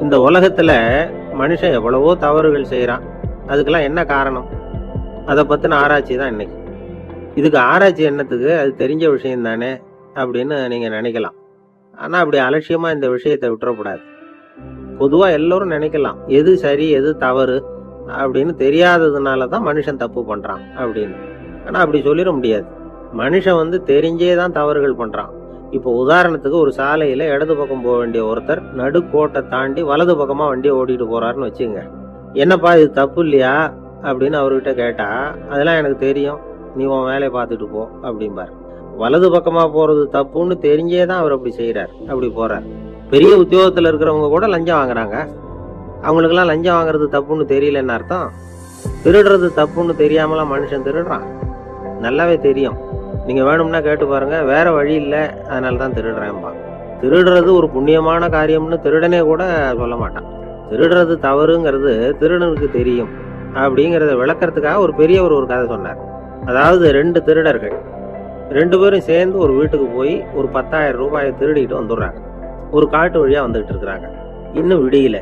இந்த உலகத்துல மனுஷன் எவ்வளவோ தவறுகள் செய்யறான். அதுக்கெல்லாம் என்ன காரணம்? அதை பத்தின ஆராய்ச்சி தான் இன்னைக்கு. இதுக்கு ஆராய்ச்சி என்னத்துக்கு? அது தெரிஞ்ச விஷயம் தானே அப்படின்னு நீங்க நினைக்கலாம். ஆனா அப்படி அலட்சியமா இந்த விஷயத்தை விட்டுறக்கூடாது. பொதுவா எல்லோரும் நினைக்கலாம், எது சரி எது தவறு அப்படின்னு தெரியாததுனாலதான் மனுஷன் தப்பு பண்றான் அப்படின்னு. ஆனா அப்படி சொல்லிட முடியாது. மனுஷன் தெரிஞ்சே தான் தவறுகள் பண்றான். இப்போ உதாரணத்துக்கு ஒரு சாலையில இடது பக்கம் போக வேண்டிய ஒருத்தர் நடுக்கோட்டை தாண்டி வலது பக்கமா வண்டியை ஓட்டிட்டு போறாருன்னு வச்சுங்க. என்னப்பா இது தப்பு இல்லையா அப்படின்னு அவர்கிட்ட கேட்டா, அதெல்லாம் எனக்கு தெரியும், நீ உன் வேலையை பார்த்துட்டு போ அப்படிம்பார். வலது பக்கமா போறது தப்புன்னு தெரிஞ்சே தான் அவர் அப்படி செய்யறாரு, அப்படி போறார். பெரிய உத்தியோகத்துல இருக்கிறவங்க கூட லஞ்சம் வாங்குறாங்க. அவங்களுக்கெல்லாம் லஞ்சம் வாங்குறது தப்புன்னு தெரியலன்னு அர்த்தம்? திருடுறது தப்புன்னு தெரியாமலாம் மனுஷன் திருடுறான்? நல்லாவே தெரியும். நீங்க வேணும்னா கேட்டு பாருங்க, வேற வழி இல்லை அதனால தான் திருடுறேன்பா. திருடுறது ஒரு புண்ணியமான காரியம்னு திருடனே கூட சொல்ல மாட்டான். திருடுறது தவறுங்கிறது திருடனுக்கு தெரியும் அப்படிங்கிறத விளக்கறதுக்காக ஒரு பெரியவர் ஒரு கதை சொன்னார். அதாவது 2 திருடர்கள் 2 பேரும் சேர்ந்து ஒரு வீட்டுக்கு போய் ஒரு 10,000 ரூபாயை திருடிட்டு வந்துடுறாங்க. ஒரு காட்டு வழியா வந்துட்டு இருக்கிறாங்க. இன்னும் விடியல.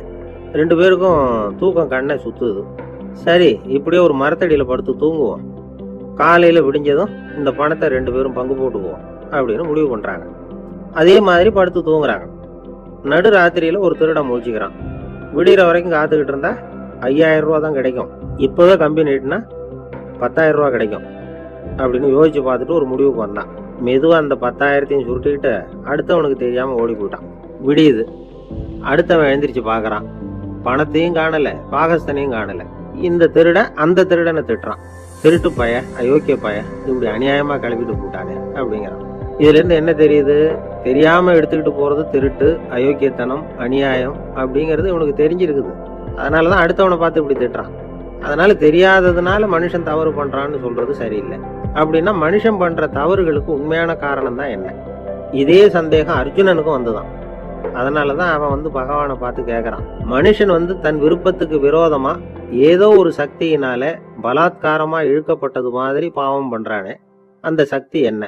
2 பேருக்கும் தூக்கம் கண்ணை சுத்துது. சரி, இப்படியே ஒரு மரத்தடியில படுத்து தூங்குவோம், காலையில விடிஞ்சதும் இந்த பணத்தை 2 பேரும் பங்கு போட்டுக்குவோம் அப்படின்னு முடிவு பண்றாங்க. அதே மாதிரி படுத்து தூங்குறாங்க. நடு ராத்திரியில ஒரு திருடன் முழிச்சுக்கிறான். விடிகிற வரைக்கும் காத்துக்கிட்டு இருந்தா 5,000 ரூபா தான் கிடைக்கும், இப்பவே கம்பி நீட்டினா 10,000 ரூபா கிடைக்கும் அப்படின்னு யோசிச்சு பார்த்துட்டு ஒரு முடிவுக்கு வந்தான். மெதுவா அந்த 10,000த்தையும் சுருட்டிக்கிட்டு அடுத்தவனுக்கு தெரியாம ஓடி போயிட்டான். விடியுது. அடுத்தவன் எழுந்திரிச்சு பாக்குறான். பணத்தையும் காணல, பாகஸ்தனையும் காணல. இந்த திருடன் அந்த திருடனை திட்டுறான், திருட்டு பய, அயோக்கிய பய, இப்படி அநியாயமா கிளப்பிட்டு போட்டானே அப்படிங்கிறான். இதுல இருந்து என்ன தெரியுது? தெரியாம எடுத்துக்கிட்டு போறது திருட்டு, அயோக்கியத்தனம், அநியாயம் அப்படிங்கிறது இவனுக்கு தெரிஞ்சிருக்குது. அதனாலதான் அடுத்தவனை பார்த்து இப்படி திட்டுறான். அதனால தெரியாததுனால மனுஷன் தவறு பண்றான்னு சொல்றது சரியில்லை. அப்படின்னா மனுஷன் பண்ற தவறுகளுக்கு உண்மையான காரணம் தான் என்ன? இதே சந்தேகம் அர்ஜுனனுக்கும் வந்துதான். அதனாலதான் அவன் பகவானை பார்த்து கேட்கறான், மனுஷன் தன் விருப்பத்துக்கு விரோதமா ஏதோ ஒரு சக்தியினால பலாத்காரமா இழுக்கப்பட்டது மாதிரி பாவம் பண்றானே, அந்த சக்தி என்ன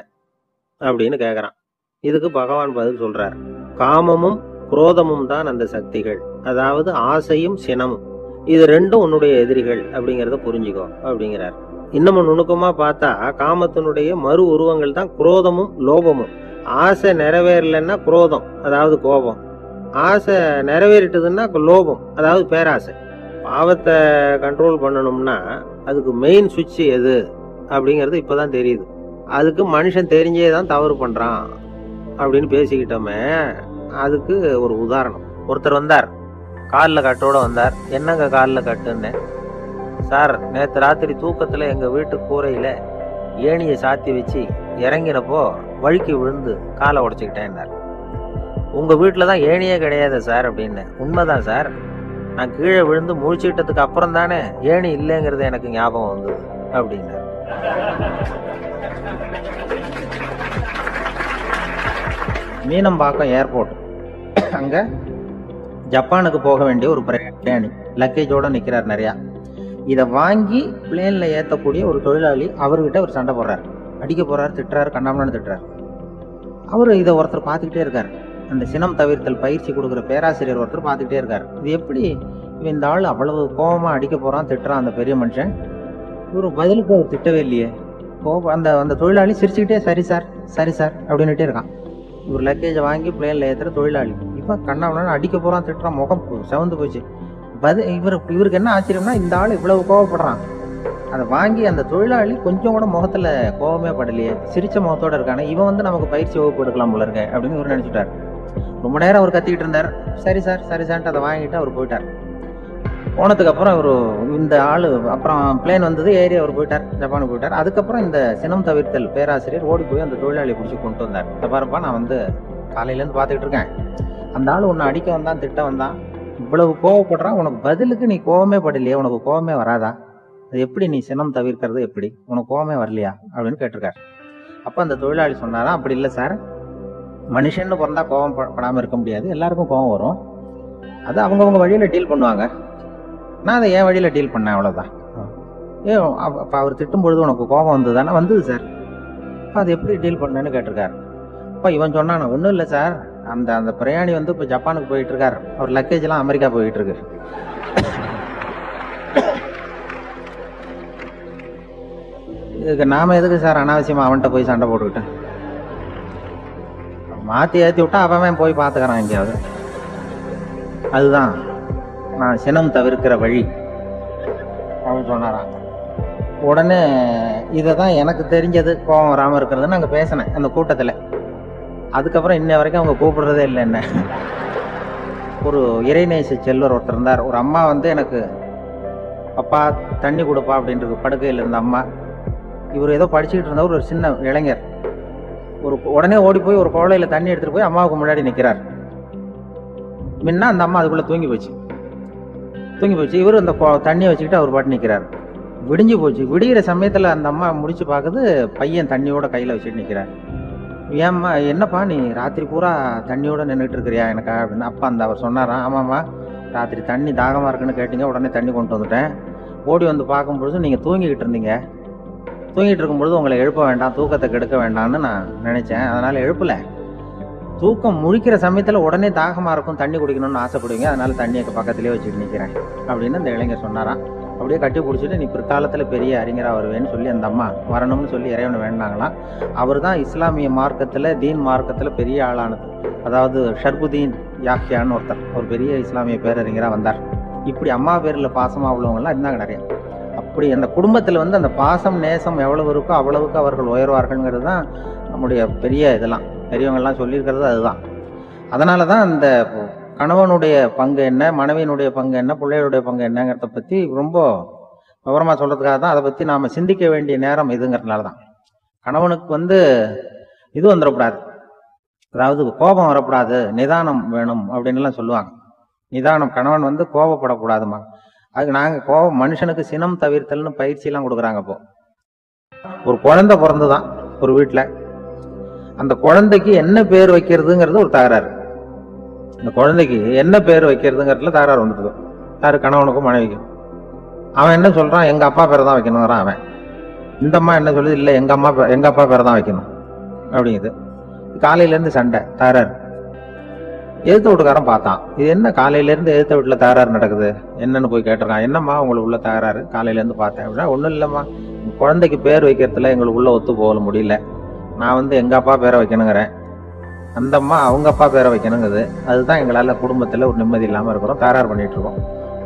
அப்படின்னு கேட்கறான். இதுக்கு பகவான் பதில் சொல்றார், காமமும் குரோதமும் தான் அந்த சக்திகள், அதாவது ஆசையும் சினமும். இது 2ம் உன்னுடைய எதிரிகள் அப்படிங்கிறத புரிஞ்சுக்கோ அப்படிங்கிறார். இன்னமும் நுணுக்கமா பார்த்தா காமத்தினுடைய மறு உருவங்கள் தான் குரோதமும் லோபமும். ஆசை நிறைவேறலன்னா குரோதம், அதாவது கோபம். ஆசை நிறைவேறிட்டதுன்னா லோபம், அதாவது பேராசை. பாவத்தை கண்ட்ரோல் பண்ணணும்னா அதுக்கு மெயின் சுவிட்ச் எது அப்படிங்கிறது இப்பதான் தெரியுது. அதுக்கு மனுஷன் தெரிஞ்சே தான் தவறு பண்றான் அப்படின்னு பேசிக்கிட்டோமே. அதுக்கு ஒரு உதாரணம். ஒருத்தர் வந்தார், காலில் கட்டோட வந்தார். என்னங்க காலில் கட்டுன்னு? சார், நேற்று ராத்திரி தூக்கத்துல எங்க வீட்டு கூரையில ஏணியை சாத்தி வச்சு இறங்கினப்போ வழுக்கி விழுந்து காலை உடைச்சுக்கிட்டேன்னார். உங்க வீட்டுல தான் ஏணியே கிடையாது சார் அப்படின்னு. உண்மைதான் சார், நான் கீழே விழுந்து முழிச்சுக்கிட்டதுக்கு அப்புறம் தானே ஏணி இல்லைங்கிறது எனக்கு ஞாபகம் வந்தது அப்படின்னார். மீனம்பாக்கம் ஏர்போர்ட், அங்க ஜப்பானுக்கு போக வேண்டிய ஒரு பிரயாணி லக்கேஜோட நிக்கிறார் நிறையா. இதை வாங்கி பிளேன்ல ஏற்றக்கூடிய ஒரு தொழிலாளி அவர்கிட்ட ஒரு சண்டை போடுறாரு, அடிக்க போறாரு, திட்டுறாரு, கண்ணாமன்னு திட்டுறாரு. அவரு இதை ஒருத்தர் பார்த்துக்கிட்டே இருக்காரு. அந்த சினம் தவிர்த்தல் பயிற்சி கொடுக்குற பேராசிரியர் ஒருத்தர் பார்த்துக்கிட்டே இருக்காரு. இது எப்படி இந்த ஆள் அவ்வளவு கோபமா அடிக்க போறான், திட்டுறான் அந்த பெரிய மனுஷன், ஒரு பதிலுக்கு அவர் திட்டவே இல்லையே. அந்த தொழிலாளி சிரிச்சுக்கிட்டே சரி சார் சரி சார் அப்படின்னுட்டே இருக்கான். இவர் லக்கேஜை வாங்கி பிளேன்ல ஏற்றுற தொழிலாளி இவன் கண்ணாமன்னு அடிக்க போறான், திட்டுறான், முகம் செவந்து போச்சு. இவருக்கு என்ன ஆச்சரியம்னா, இந்த ஆள் இவ்வளவு கோவப்படுறான். அதை வாங்கி அந்த தொழிலாளி கொஞ்சம் கூட முகத்துல கோவமே படலையே, சிரிச்ச முகத்தோட இருக்கானே, இவன் நமக்கு பயிற்சி வகுப்பு எடுக்கலாம் போல இருக்க அப்படின்னு இவர் நினைச்சுட்டார். ரொம்ப நேரம் அவர் கத்திக்கிட்டு இருந்தார். சரி சார் சரி சார்ன்ட்டு அதை வாங்கிட்டு அவர் போயிட்டார். போனதுக்கு அப்புறம் இந்த ஆளு அப்புறம் பிளேன் வந்தது, ஏறி அவர் போயிட்டார், ஜப்பானுக்கு போயிட்டார். அதுக்கப்புறம் இந்த சினம் தவிர்த்தல் பேராசிரியர் ஓடி போய் அந்த தொழிலாளியை பிடிச்சி கொண்டு வந்தார். இதை பாருப்பா, நான் காலையிலேருந்து பார்த்துக்கிட்டு இருக்கேன், அந்த ஆள் உன்னை அடிக்க வந்தான், திட்ட வந்தான், இவ்வளவு கோவப்படுறான், உனக்கு பதிலுக்கு நீ கோவமே படலையே, உனக்கு கோவமே வராதா? அது எப்படி நீ சினம் தவிர்க்கிறது, எப்படி உனக்கு கோவமே வரலையா அப்படின்னு கேட்டிருக்காரு. அப்ப அந்த தொழிலாளி சொன்னாரா, அப்படி இல்லை சார், மனுஷன்னு பிறந்தா கோவம் படாம இருக்க முடியாது, எல்லாருக்கும் கோவம் வரும், அது அவங்கவுங்க வழியில டீல் பண்ணுவாங்க, நான் அதை என் வழியில டீல் பண்ணேன், அவ்வளவுதான். அப்ப அவர் திட்டும் பொழுது உனக்கு கோபம் வந்ததுதானே? வந்தது சார். அது எப்படி டீல் பண்ணேன்னு கேட்டிருக்காரு. அப்ப இவன் சொன்னான், ஒன்றும் இல்லை சார், அந்த அந்த பிரயாணி வந்து இப்போ ஜப்பானுக்கு போயிட்டு இருக்காரு. அவர் லக்கேஜ் எல்லாம் அமெரிக்கா போயிட்டு இருக்கு. இதுக்கு நாம எதுக்கு சார் அனாவசியமா அவன்கிட்ட போய் சண்டை போட்டுக்கிட்டேன்? மாற்றி ஏற்றி விட்டா அவன் போய் பார்த்துக்கிறான் எங்கேயாவது. அதுதான் நான் சினம் தவிர்க்கிற வழி அப்படின்னு சொன்னாராம். உடனே இதை தான் எனக்கு தெரிஞ்சது கோபம் வராமல் இருக்கிறதுன்னு அங்கே பேசினேன் அந்த கூட்டத்தில். அதுக்கப்புறம் இன்ன வரைக்கும் அவங்க கூப்பிடுறதே இல்லை என்ன. ஒரு இறைநேச செல்வர் ஒருத்தர் இருந்தார். ஒரு அம்மா வந்து எனக்கு அப்பா தண்ணி கொடுப்பா அப்படின்ட்டு படுக்கையில் இருந்த அம்மா. இவர் ஏதோ படிச்சுக்கிட்டு இருந்தவர், ஒரு சின்ன இளைஞர். உடனே ஓடி போய் ஒரு குவளையில் தண்ணி எடுத்துகிட்டு போய் அம்மாவுக்கு முன்னாடி நிற்கிறார். முன்ன அந்த அம்மா அதுக்குள்ளே தூங்கி போச்சு. இவர் அந்த தண்ணியை வச்சுக்கிட்டு அவர் பாட்டு நிற்கிறார். விடிஞ்சு போச்சு. விடிகிற சமயத்தில் அந்த அம்மா முடிச்சு பார்க்குது, பையன் தண்ணியோட கையில் வச்சுட்டு நிற்கிறார். ஏம்மா என்னப்பா நீ ராத்திரி பூரா தண்ணியோட நின்றுட்டு இருக்கிறியா எனக்கா அப்படின்னு. அப்பா அந்த அவர் சொன்னாராம், ஆமாம்மா ராத்திரி தண்ணி தாகமாக இருக்குன்னு கேட்டீங்க, உடனே தண்ணி கொண்டு வந்துட்டேன். ஓடி வந்து பார்க்கும்பொழுது நீங்கள் தூங்கிக்கிட்டு இருந்தீங்க. தூங்கிட்டு இருக்கும்பொழுது உங்களை எழுப்ப வேண்டாம், தூக்கத்தை கெடுக்க வேண்டாம்னு நான் நினச்சேன். அதனால் எழுப்பலை. தூக்கம் முழிக்கிற சமயத்தில் உடனே தாகமாக இருக்கும், தண்ணி குடிக்கணும்னு ஆசைப்படுவீங்க, அதனால தண்ணியை பக்கத்துலேயே வச்சுட்டு நிற்கிறேன் அப்படின்னு அந்த இளைஞர் சொன்னாராம். அப்படியே கட்டி பிடிச்சிட்டு நீ பிற்காலத்தில் பெரிய அறிஞராக வருவேன்னு சொல்லி அந்த அம்மா வரணும்னு சொல்லி இறைவனை வேண்டாங்களாம். அவர் தான் இஸ்லாமிய மார்க்கத்தில், தீன் மார்க்கத்தில் பெரிய ஆளானது. அதாவது ஷர்புதீன் யாஹ்யான்னு ஒருத்தர், ஒரு பெரிய இஸ்லாமிய பேரறிஞராக வந்தார். இப்படி அம்மா பேரில் பாசமாக உள்ளவங்கலாம் இருந்தாங்க நிறைய. அப்படி அந்த குடும்பத்தில் வந்து அந்த பாசம் நேசம் எவ்வளவு இருக்கோ அவ்வளவுக்கு அவர்கள் உயர்வார்கள்ங்கிறது தான் நம்முடைய பெரிய இதெல்லாம் பெரியவங்கள்லாம் சொல்லியிருக்கிறது அதுதான். அதனால தான் அந்த கணவனுடைய பங்கு என்ன, மனைவியினுடைய பங்கு என்ன, பிள்ளைகளுடைய பங்கு என்னங்கிறத பற்றி ரொம்ப விவரமாக சொல்கிறதுக்காக தான் அதை பற்றி நாம் சிந்திக்க வேண்டிய நேரம் இதுங்கிறதுனால தான். கணவனுக்கு வந்து இது வந்துடக்கூடாது, அதாவது கோபம் வரக்கூடாது, நிதானம் வேணும் அப்படின்லாம் சொல்லுவாங்க. நிதானம், கணவன் வந்து கோபப்படக்கூடாதுமா. அதுக்கு நாங்கள் மனுஷனுக்கு சினம் தவிர்த்தல்னு பயிற்சியெல்லாம் கொடுக்குறாங்க. இப்போ ஒரு குழந்தை பிறந்து தான் ஒரு வீட்டில், அந்த குழந்தைக்கு என்ன பேர் வைக்கிறதுங்கிறது ஒரு தகராறு. இந்த குழந்தைக்கு என்ன பேர் வைக்கிறதுங்கிறதுல தகராறு வந்துடுது. யாரு? கணவனுக்கும் மனைவிக்கும். அவன் என்ன சொல்றான், எங்க அப்பா பேரை தான் வைக்கணுங்கிறான் அவன். இந்த அம்மா என்ன சொல்லுது, இல்லை எங்க அப்பா பேரை தான் வைக்கணும் அப்படிங்குது. காலையிலேருந்து சண்டை, தகராறு. எதிர்த்த வீட்டுக்காரன் பார்த்தான், இது என்ன காலையிலேருந்து எதிர்த்த வீட்டில் தகராறு நடக்குது, என்னன்னு போய் கேட்டிருக்கான். என்னம்மா உங்களுக்கு உள்ள தகராறு, காலையிலேருந்து பார்த்தேன் அப்படின்னா. ஒன்றும் இல்லைம்மா, குழந்தைக்கு பேர் வைக்கிறதுல எங்களுக்கு உள்ள ஒத்து போக முடியல. நான் வந்து எங்கள் அப்பா பேரை வைக்கணுங்கிறேன், அந்த அம்மா அவங்க அப்பா பேரை வைக்கணுங்குது. அதுதான் எங்களால் குடும்பத்தில் ஒரு நிம்மதி இல்லாமல் இருக்கிறோம், தகராறு பண்ணிகிட்டு இருக்கோம்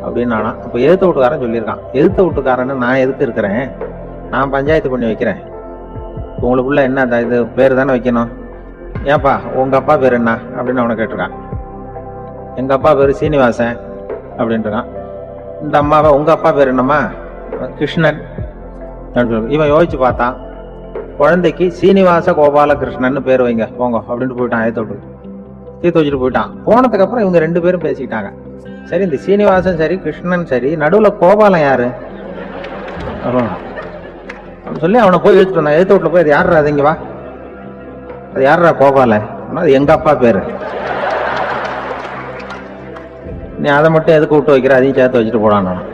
அப்படின்னு. ஆனால் இப்போ எதிர்த்த வீட்டுக்காரன் சொல்லியிருக்கான், எதிர்த்த வீட்டுக்காரன்னு நான் எதுக்கு இருக்கிறேன், நான் பஞ்சாயத்து பண்ணி வைக்கிறேன். உங்களுக்குள்ள என்ன இது பேர் தானே வைக்கணும், ஏன்பா உங்கள் அப்பா பேர் என்ன அப்படின்னு அவனை கேட்டிருக்கான். எங்கள் அப்பா பேர் சீனிவாசன் அப்படின்ட்டுருக்கான். இந்த அம்மாவை உங்கள் அப்பா பேர் என்னம்மா, கிருஷ்ணன் அப்படின்னு சொல்லி. இவன் யோசிச்சு பார்த்தான், குழந்தைக்கு சீனிவாச கோபாலகிருஷ்ணன் பேர் வைங்க போங்க அப்படின்ட்டு போயிட்டான். தீர்த்து வச்சுட்டு போயிட்டான். போனதுக்கு அப்புறம் இவங்க ரெண்டு பேரும் பேசிக்கிட்டாங்க. சரி, இந்த சீனிவாசன் சரி, கிருஷ்ணன் சரி, நடுவில் கோபாலம் யாரு அப்படின்னு சொல்லி அவனை போய் இழுத்துட்டு வந்தான். எழுத்து வீட்டில் போய் அது யாரா, அது இங்க வா, அது யாரா கோபால, அது எங்க அப்பா பேரு, நீ அதை மட்டும் எதுக்கு விட்டு வைக்கிற, அதையும் சேர்த்து வச்சுட்டு போடான்.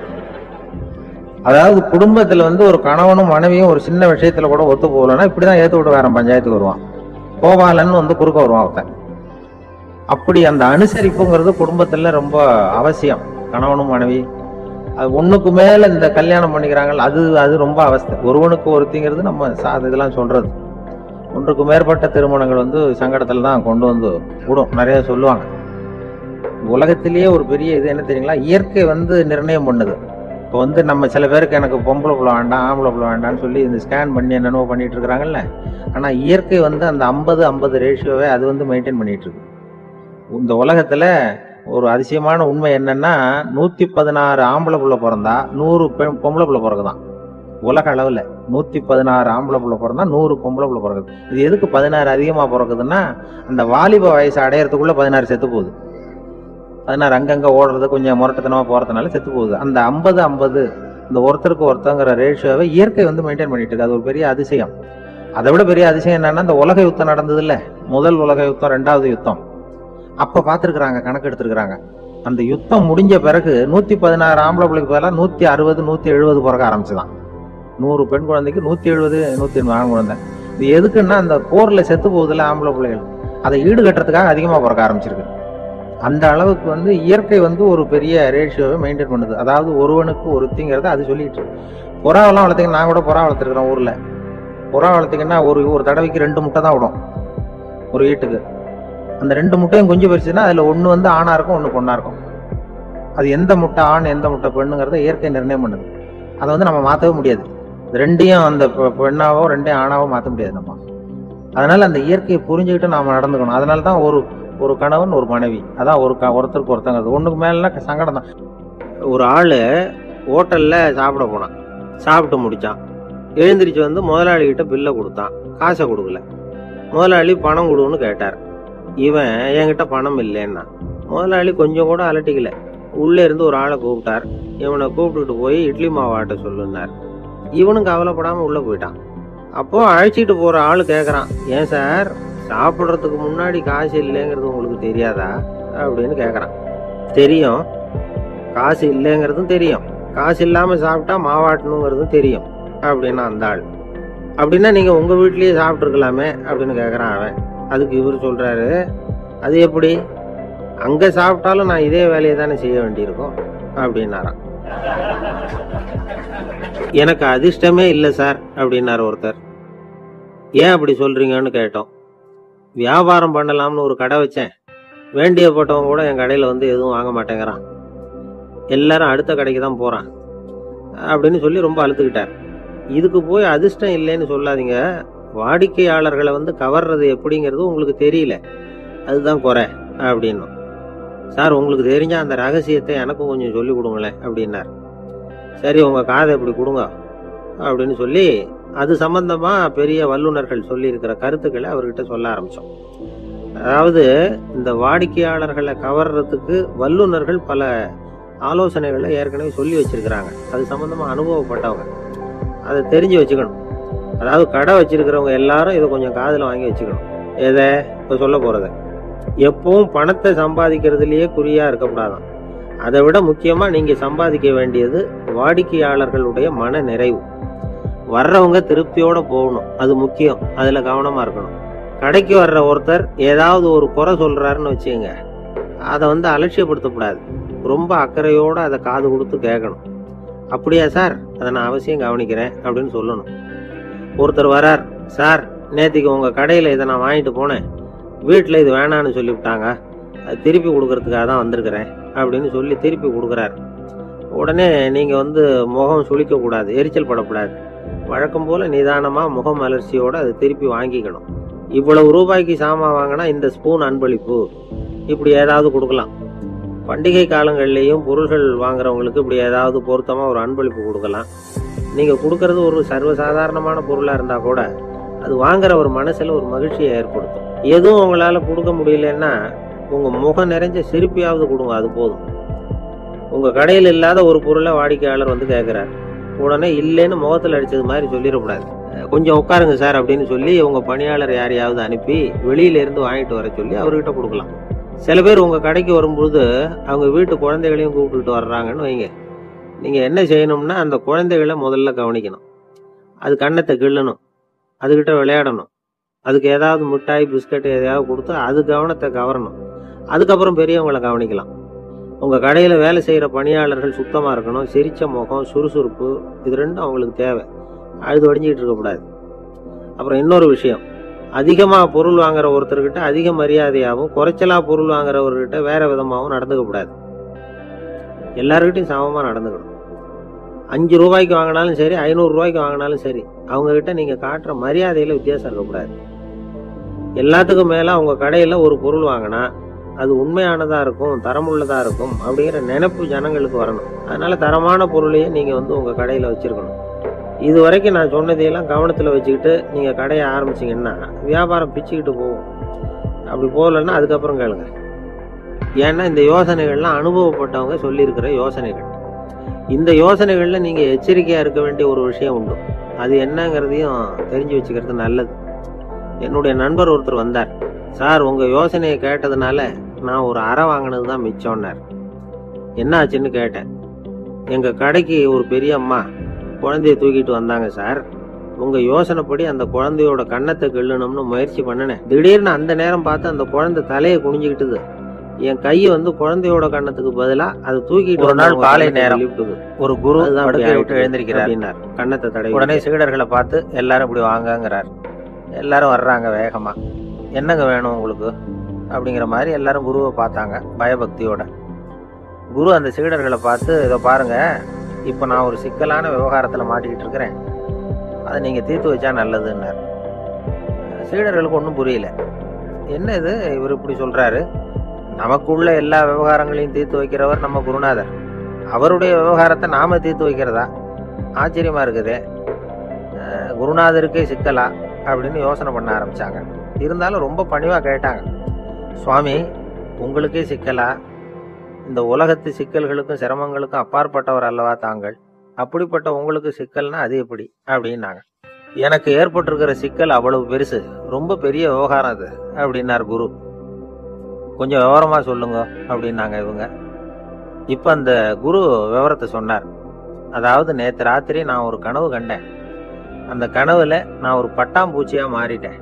அதாவது குடும்பத்துல வந்து ஒரு கணவனும் மனைவியும் ஒரு சின்ன விஷயத்துல கூட ஒத்து போகலன்னா இப்படிதான் ஏத்து வீட்டுக்காரன் பஞ்சாயத்துக்கு வருவான், கோபாலன்னு வந்து குறுக்க வருவான் அவன். அப்படி அந்த அனுசரிப்புங்கிறது குடும்பத்துல ரொம்ப அவசியம். கணவனும் மனைவி அது ஒண்ணுக்கு மேல இந்த கல்யாணம் பண்ணிக்கிறாங்க, அது ரொம்ப அவஸ்தை. ஒருவனுக்கு ஒருத்திங்கிறது நம்ம இதெல்லாம் சொல்றது. ஒன்றுக்கு மேற்பட்ட திருமணங்கள் வந்து சங்கடத்துல தான் கொண்டு வந்து விடும். நிறைய சொல்லுவாங்க. உலகத்திலேயே ஒரு பெரிய இது என்ன தெரியுங்களா, இயற்கை வந்து நிர்ணயம் பண்ணுது. இப்போ வந்து நம்ம சில பேருக்கு எனக்கு பொம்பளை பிள்ளை வேண்டாம், ஆம்பளை பிள்ளை வேண்டாம்னு சொல்லி இந்த ஸ்கேன் பண்ணி என்னென்னவோ பண்ணிட்டு இருக்கிறாங்கல்ல. ஆனால் இயற்கை வந்து அந்த 50-50 ரேஷியோவை அது வந்து மெயின்டைன் பண்ணிட்டு இருக்கு. இந்த உலகத்துல ஒரு அதிசயமான உண்மை என்னன்னா, 116 ஆம்பளை பிள்ளை பிறந்தா 100 பொம்பளை பிள்ளை பிறகுதான். உலக அளவுல 116 ஆம்பளை பிள்ளை பிறந்தா 100 பொம்பளை பிள்ளை பிறகுது. இது எதுக்கு 16 அதிகமா பிறகுதுன்னா, அந்த வாலிப வயசு அடையறதுக்குள்ள 16 செத்து போகுது. 16 அங்கங்க ஓடுறது, கொஞ்சம் முரட்டத்தனமா போறதுனால செத்து போகுது. அந்த 50-50 இந்த ஒருத்தருக்கு ஒருத்தங்கிற ரேஷியோவை இயற்கை வந்து மெயின்டைன் பண்ணிட்டு இருக்கு. அது ஒரு பெரிய அதிசயம். அதை விட பெரிய அதிசயம் என்னன்னா, இந்த உலக யுத்தம் நடந்தது இல்ல, முதல் உலக யுத்தம், 2வது யுத்தம், அப்ப பாத்துருக்காங்க, கணக்கு எடுத்திருக்கிறாங்க. அந்த யுத்தம் முடிஞ்ச பிறகு 116 ஆம்பளை பிள்ளைக்கு பதிலாக 160 170 பிறக்க ஆரம்பிச்சுதான். 100 பெண் குழந்தைக்கு 170 180 ஆண் குழந்தை. இது எதுக்குன்னா, அந்த போர்ல செத்து போகுதுல ஆம்பளை பிள்ளைகள், அதை ஈடுகட்டுறதுக்காக அதிகமாக பிறக்க ஆரம்பிச்சிருக்கு. அந்த அளவுக்கு இயற்கை ஒரு பெரிய ரேஷியோவை மெயின்டைன் பண்ணுது. அதாவது ஒருவனுக்கு ஒருத்திங்கிறத அது சொல்லிட்டு. புறாவெல்லாம் வளர்த்தீங்கன்னா, நான் கூட புறா வளர்த்துருக்கிறேன் ஊரில். புறா வளர்த்தீங்கன்னா ஒரு தடவைக்கு 2 முட்டை தான் விடும் ஒரு வீட்டுக்கு. அந்த 2 முட்டையும் குஞ்சு பறிச்சுன்னா அதில் ஒன்று ஆணாக இருக்கும், ஒன்று பொண்ணாக இருக்கும். அது எந்த முட்டை ஆண் எந்த முட்டை பெண்ணுங்கிறத இயற்கை நிர்ணயம் பண்ணுது. அதை நம்ம மாற்றவே முடியாது. ரெண்டையும் அந்த பெண்ணாவோ ரெண்டையும் ஆணாவோ மாற்ற முடியாது நம்ம. அதனால அந்த இயற்கையை புரிஞ்சுக்கிட்டு நாம நடந்துக்கணும். அதனால தான் ஒரு கணவன் ஒரு மனைவி, அதான் ஒருத்தருக்கு ஒருத்தங்கிறது. ஒண்ணுக்கு மேல சங்கடம் தான். ஒரு ஆளு ஹோட்டல்ல சாப்பிட போனான், சாப்பிட்டு முடிச்சான், எழுந்திரிச்சு முதலாளி கிட்ட பில்லை கொடுத்தான், காசை கொடுக்கல. முதலாளி பணம் கொடுன்னு கேட்டார். இவன் என்கிட்ட பணம் இல்லைன்னா. முதலாளி கொஞ்சம் கூட அலட்டிக்கல, உள்ளே இருந்து ஒரு ஆளை கூப்பிட்டார். இவனை கூப்பிட்டுட்டு போய் இட்லி மாவாட்ட சொல்லுன்னார். இவனும் கவலைப்படாம உள்ள போயிட்டான். அப்போ அழைச்சிட்டு போற ஆளு கேட்கறான், ஏன் சார் சாப்பிட்றதுக்கு முன்னாடி காசு இல்லைங்கிறது உங்களுக்கு தெரியாதா அப்படின்னு கேட்கறான். தெரியும், காசு இல்லைங்கிறதும் தெரியும், காசு இல்லாம சாப்பிட்டா மாவாட்டணுங்கிறதும் தெரியும் அப்படின்னா அந்த ஆள். அப்படின்னா நீங்க உங்க வீட்லயே சாப்பிட்டுருக்கலாமே அப்படின்னு கேட்கறான் அவன். அதுக்கு இவர் சொல்றாரு, அது எப்படி, அங்க சாப்பிட்டாலும் நான் இதே வேலையை தானே செய்ய வேண்டியிருக்கும் அப்படின்னாராம். எனக்கு அதிர்ஷ்டமே இல்லை சார் அப்படின்னாரு ஒருத்தர். ஏன் அப்படி சொல்றீங்கன்னு கேட்டோம். வியாபாரம் பண்ணலாம்னு ஒரு கடை வச்சேன், வேண்டியப்பட்டவங்க கூட என் கடையில எதுவும் வாங்க மாட்டேங்கிறான், எல்லாரும் அடுத்த கடைக்கு தான் போறான் அப்படின்னு சொல்லி ரொம்ப அழுத்துக்கிட்டார். இதுக்கு போய் அதிர்ஷ்டம் இல்லைன்னு சொல்லாதீங்க, வாடிக்கையாளர்களை கவர்றது எப்படிங்கிறது உங்களுக்கு தெரியல, அதுதான் குறை அப்படின்னு. சார் உங்களுக்கு தெரிஞ்ச அந்த ரகசியத்தை எனக்கும் கொஞ்சம் சொல்லி கொடுங்களேன் அப்படின்னார். சரி உங்க காதை இப்படி கொடுங்க அப்படின்னு சொல்லி அது சம்பந்தமா பெரிய வல்லுநர்கள் சொல்லி இருக்கிற கருத்துக்களை அவர்கிட்ட சொல்ல ஆரம்பிச்சோம். அதாவது இந்த வாடிக்கையாளர்களை கவர்றதுக்கு வல்லுநர்கள் பல ஆலோசனைகளை ஏற்கனவே சொல்லி வச்சிருக்கிறாங்க. அது சம்பந்தமா அனுபவப்பட்டவங்க, அதை தெரிஞ்சு வச்சுக்கணும். அதாவது கடை வச்சிருக்கிறவங்க எல்லாரும் இதை கொஞ்சம் காதுல வாங்கி வச்சுக்கணும். எதை இப்ப சொல்ல போறத, எப்பவும் பணத்தை சம்பாதிக்கிறதுலயே குறியா இருக்கக்கூடாதான். அதை விட முக்கியமா நீங்க சம்பாதிக்க வேண்டியது வாடிக்கையாளர்களுடைய மன நிறைவு. வர்றவங்க திருப்தியோட போகணும், அது முக்கியம், அதுல கவனமா இருக்கணும். கடைக்கு வர்ற ஒருத்தர் ஏதாவது ஒரு குறை சொல்றாருன்னு வச்சுங்க, அதை அலட்சியப்படுத்தக்கூடாது, ரொம்ப அக்கறையோட அதை காது கொடுத்து கேட்கணும். அப்படியா சார், அதை நான் அவசியம் கவனிக்கிறேன் அப்படின்னு சொல்லணும். ஒருத்தர் வரார், சார் நேற்றுக்கு உங்க கடையில இதை நான் வாங்கிட்டு போனேன், வீட்டில் இது வேணான்னு சொல்லிவிட்டாங்க, அது திருப்பி கொடுக்கறதுக்காக தான் வந்திருக்கிறேன் அப்படின்னு சொல்லி திருப்பி கொடுக்குறாரு. உடனே நீங்க முகம் சுளிக்க கூடாது, எரிச்சல் படக்கூடாது. வழக்கம் போல நிதானமா முகம் அலர்ச்சியோட அதை திருப்பி வாங்கிக்கணும். இவ்வளவு ரூபாய்க்கு சாமான் வாங்கினா இந்த ஸ்பூன் அன்பளிப்பு, இப்படி ஏதாவது கொடுக்கலாம். பண்டிகை காலங்கள்லேயும் பொருள்கள் வாங்குறவங்களுக்கு இப்படி ஏதாவது பொருத்தமா ஒரு அன்பளிப்பு கொடுக்கலாம். நீங்க கொடுக்கறது ஒரு சர்வசாதாரணமான பொருளா இருந்தா கூட அது வாங்குற ஒரு மனசுல ஒரு மகிழ்ச்சியை ஏற்படுத்தும். எதுவும் உங்களால கொடுக்க முடியலன்னா உங்க முகம் நிறைஞ்ச சிரிப்பியாவது கொடுங்க, அது போதும். உங்க கடையில் இல்லாத ஒரு பொருளை வாடிக்கையாளர் கேட்கிறார், உடனே இல்லைன்னு முகத்தில் அடிச்சது மாதிரி சொல்லிடக்கூடாது. கொஞ்சம் உட்காருங்க சார் அப்படின்னு சொல்லி உங்க பணியாளர் யாரையாவது அனுப்பி வெளியில இருந்து வாங்கிட்டு வர சொல்லி அவர்கிட்ட கொடுக்கலாம். சில பேர் உங்க கடைக்கு வரும்போது அவங்க வீட்டு குழந்தைகளையும் கூப்பிட்டுட்டு வர்றாங்கன்னு வைங்க. நீங்க என்ன செய்யணும்னா அந்த குழந்தைகளை முதல்ல கவனிக்கணும். அது கண்ணத்தை கிள்ளணும், அதுகிட்ட விளையாடணும், அதுக்கு ஏதாவது மிட்டாய் பிஸ்கட் எதையாவது கொடுத்து அது கவனத்தை கவரணும். அதுக்கப்புறம் பெரியவங்களை கவனிக்கலாம். உங்க கடையில வேலை செய்யற பணியாளர்கள் சுத்தமா இருக்கணும், சிரிச்ச முகம், சுறுசுறுப்பு, இது ரெண்டும் அவங்களுக்கு தேவை. அழுது வடிஞ்சிட்டு இருக்கக்கூடாது. அப்புறம் இன்னொரு விஷயம், அதிகமா பொருள் வாங்குற ஒருத்தர்கிட்ட அதிக மரியாதையாகவும், குறைச்சலா பொருள் வாங்குறவர்கிட்ட வேற விதமாகவும் நடந்துக்க கூடாது. எல்லாருக்கிட்டையும் சமமா நடந்துக்கணும். 5 ரூபாய்க்கு வாங்கினாலும் சரி, 500 ரூபாய்க்கு வாங்கினாலும் சரி, அவங்க கிட்ட நீங்க காட்டுற மரியாதையில வித்தியாசம் இருக்கக்கூடாது. எல்லாத்துக்கும் மேல உங்க கடையில ஒரு பொருள் வாங்கினா அது உண்மையானதா இருக்கும், தரமுள்ளதா இருக்கும் அப்படிங்கிற நினைப்பு ஜனங்களுக்கு வரணும். அதனால தரமான பொருளையே நீங்க உங்க கடையில வச்சிருக்கணும். இது வரைக்கும் நான் சொன்னதையெல்லாம் கவனத்துல வச்சுக்கிட்டு நீங்க கடையை ஆரம்பிச்சீங்கன்னா வியாபாரம் பிச்சுக்கிட்டு போகும். அப்படி போகலன்னா அதுக்கப்புறம் கேளுங்க. ஏன்னா இந்த யோசனைகள்லாம் அனுபவப்பட்டவங்க சொல்லியிருக்கிற யோசனைகள். இந்த யோசனைகள்ல நீங்க எச்சரிக்கையா இருக்க வேண்டிய ஒரு விஷயம் உண்டு. அது என்னங்கிறதையும் தெரிஞ்சு வச்சுக்கிறது நல்லது. என்னுடைய நண்பர் ஒருத்தர் வந்தார். சார் உங்க யோசனையை கேட்டதுனால நான் ஒரு அறை வாங்கினது தான் மிச்சம்னார். என்ன ஆச்சுன்னு கேட்டேன். எங்க கடைக்கு ஒரு பெரிய அம்மா குழந்தைய தூக்கிட்டு வந்தாங்க சார். உங்க யோசனைப்படி அந்த குழந்தையோட கன்னத்தை கிள்ளணும்னு முயற்சி பண்ணினேன். திடீர்னு அந்த நேரம் பார்த்து அந்த குழந்தை தலையை குனிஞ்சுக்கிட்டுது. என் கையை வந்து குழந்தையோட கன்னத்துக்கு பதிலா அது தூக்கிட்டு ஒரு நாள் காலை நேரம் விட்டுது. ஒரு குரு அதுதான் அப்படி படுக்கையை விட்டு ஆயிட்டுது எழுந்திருக்கிறார். அப்படின்னார். கன்னத்தை தடவி உடனே சீடர்களை பார்த்து எல்லாரும் இப்படி வாங்கங்கிறார். எல்லாரும் வர்றாங்க வேகமா. என்னங்க வேணும் உங்களுக்கு அப்படிங்கிற மாதிரி எல்லாரும் குருவை பார்த்தாங்க பயபக்தியோட. குரு அந்த சீடர்களை பார்த்து, இதை பாருங்க, இப்போ நான் ஒரு சிக்கலான விவகாரத்தில் மாட்டிக்கிட்டு இருக்கிறேன், அதை நீங்கள் தீர்த்து வச்சா நல்லதுன்னார். சீடர்களுக்கு ஒன்றும் புரியல. என்ன இது இவர் இப்படி சொல்றாரு? நமக்குள்ள எல்லா விவகாரங்களையும் தீர்த்து வைக்கிறவர் நம்ம குருநாதர். அவருடைய விவகாரத்தை நாம தீர்த்து வைக்கிறதா? ஆச்சரியமா இருக்குதே, குருநாதருக்கே சிக்கலா அப்படின்னு யோசனை பண்ண ஆரம்பிச்சாங்க. இருந்தாலும் ரொம்ப பணிவா கேட்டாங்க, சுவாமி உங்களுக்கே சிக்கலா? இந்த உலகத்து சிக்கல்களுக்கும் சிரமங்களுக்கும் அப்பாற்பட்டவர் அல்லவா தாங்கள்? அப்படிப்பட்ட உங்களுக்கு சிக்கல்னா அது எப்படி அப்படின்னாங்க. எனக்கு ஏற்பட்டிருக்கிற சிக்கல் அவ்வளவு பெருசு, ரொம்ப பெரிய விவகாரம் அது அப்படின்னார் குரு. கொஞ்சம் விவரமா சொல்லுங்க அப்படின்னாங்க இவங்க. இப்ப அந்த குரு விவரத்தை சொன்னார். அதாவது நேற்று ராத்திரி நான் ஒரு கனவு கண்டேன். அந்த கனவுல நான் ஒரு பட்டாம்பூச்சியா மாறிட்டேன்.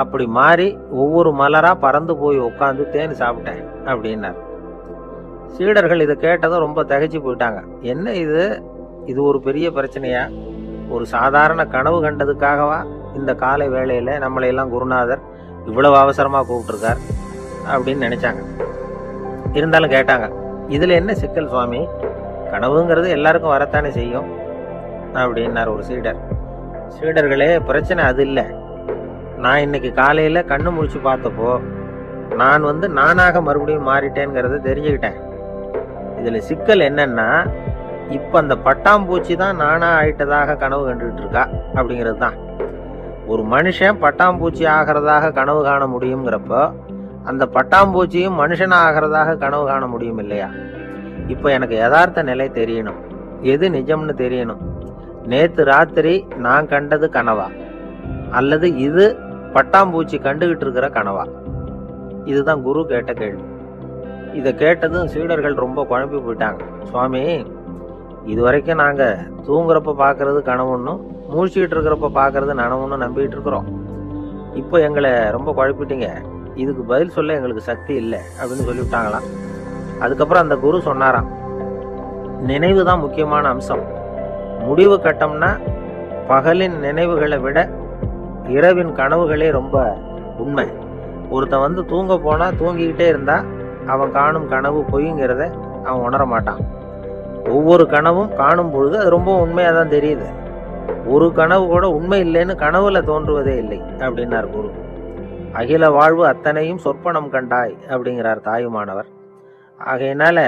அப்படி மாறி ஒவ்வொரு மலரா பறந்து போய் உட்காந்து தேன் சாப்பிட்டேன் அப்படின்னார். சீடர்கள் இதை கேட்டதும் ரொம்ப திகைச்சு போயிட்டாங்க. என்ன இது, இது ஒரு பெரிய பிரச்சனையா? ஒரு சாதாரண கனவு கண்டதுக்காகவா இந்த காலை வேளையில நம்மளையெல்லாம் குருநாதர் இவ்வளவு அவசரமா கூப்பிட்டுருக்கார் அப்படின்னு நினைச்சாங்க. இருந்தாலும் கேட்டாங்க, இதுல என்ன சிக்கல் சுவாமி? கனவுங்கிறது எல்லாருக்கும் வரத்தானே செய்யும் அப்படின்னார் ஒரு சீடர். சீடர்களே, பிரச்சனை அது இல்லை. நான் இன்னைக்கு காலையில கண்ணு முழிச்சு பார்த்தப்போ நான் வந்து நானாக மறுபடியும் மாறிட்டேங்கிறத தெரிஞ்சுக்கிட்டேன். இதுல சிக்கல் என்னன்னா, இப்ப அந்த பட்டாம்பூச்சி தான் நானா ஆயிட்டதாக கனவு கண்டுகிட்டு இருக்கா அப்படிங்கிறது தான். ஒரு மனுஷன் பட்டாம்பூச்சி ஆகிறதாக கனவு காண முடியுங்கிறப்போ அந்த பட்டாம்பூச்சியும் மனுஷனா ஆகிறதாக கனவு காண முடியும் இல்லையா? இப்ப எனக்கு யதார்த்த நிலை தெரியணும், எது நிஜம்னு தெரியணும். நேத்து ராத்திரி நான் கண்டது கனவா, அல்லது இது பட்டாம்பூச்சி கண்டுகிட்டு இருக்கிற கனவா? இதுதான் குரு கேட்ட கேள்வி. இதை கேட்டதும் சீடர்கள் ரொம்ப குழம்பி போயிட்டாங்க. சுவாமி, இது வரைக்கும் நாங்க தூங்குறப்ப பாக்குறது கனவுன்னும் மூழ்கிட்டு இருக்கிறப்ப பாக்குறது நனவுன்னு நம்பிட்டு இருக்கிறோம். இப்போ எங்களை ரொம்ப குழப்பிட்டீங்க, இதுக்கு பதில் சொல்ல எங்களுக்கு சக்தி இல்லை அப்படின்னு சொல்லிவிட்டாங்களாம். அதுக்கப்புறம் அந்த குரு சொன்னாராம், நினைவு தான் முக்கியமான அம்சம். முடிவு கட்டம்னா பகலின் நினைவுகளை விட இரவின் கனவுகளே ரொம்ப உண்மை. ஒருத்தன் வந்து தூங்க போனா தூங்கிக்கிட்டே இருந்தா அவன் காணும் கனவு பொய்ங்கிறத அவன் உணர மாட்டான். ஒவ்வொரு கனவும் காணும் பொழுது அது ரொம்ப உண்மையா தான் தெரியுது. ஒரு கனவு கூட உண்மை இல்லைன்னு கனவுல தோன்றுவதே இல்லை அப்படின்னார் குரு. அகில வாழ்வு அத்தனையும் சொற்பனம் கண்டாய் அப்படிங்கிறார் தாயுமானவர். ஆகையினால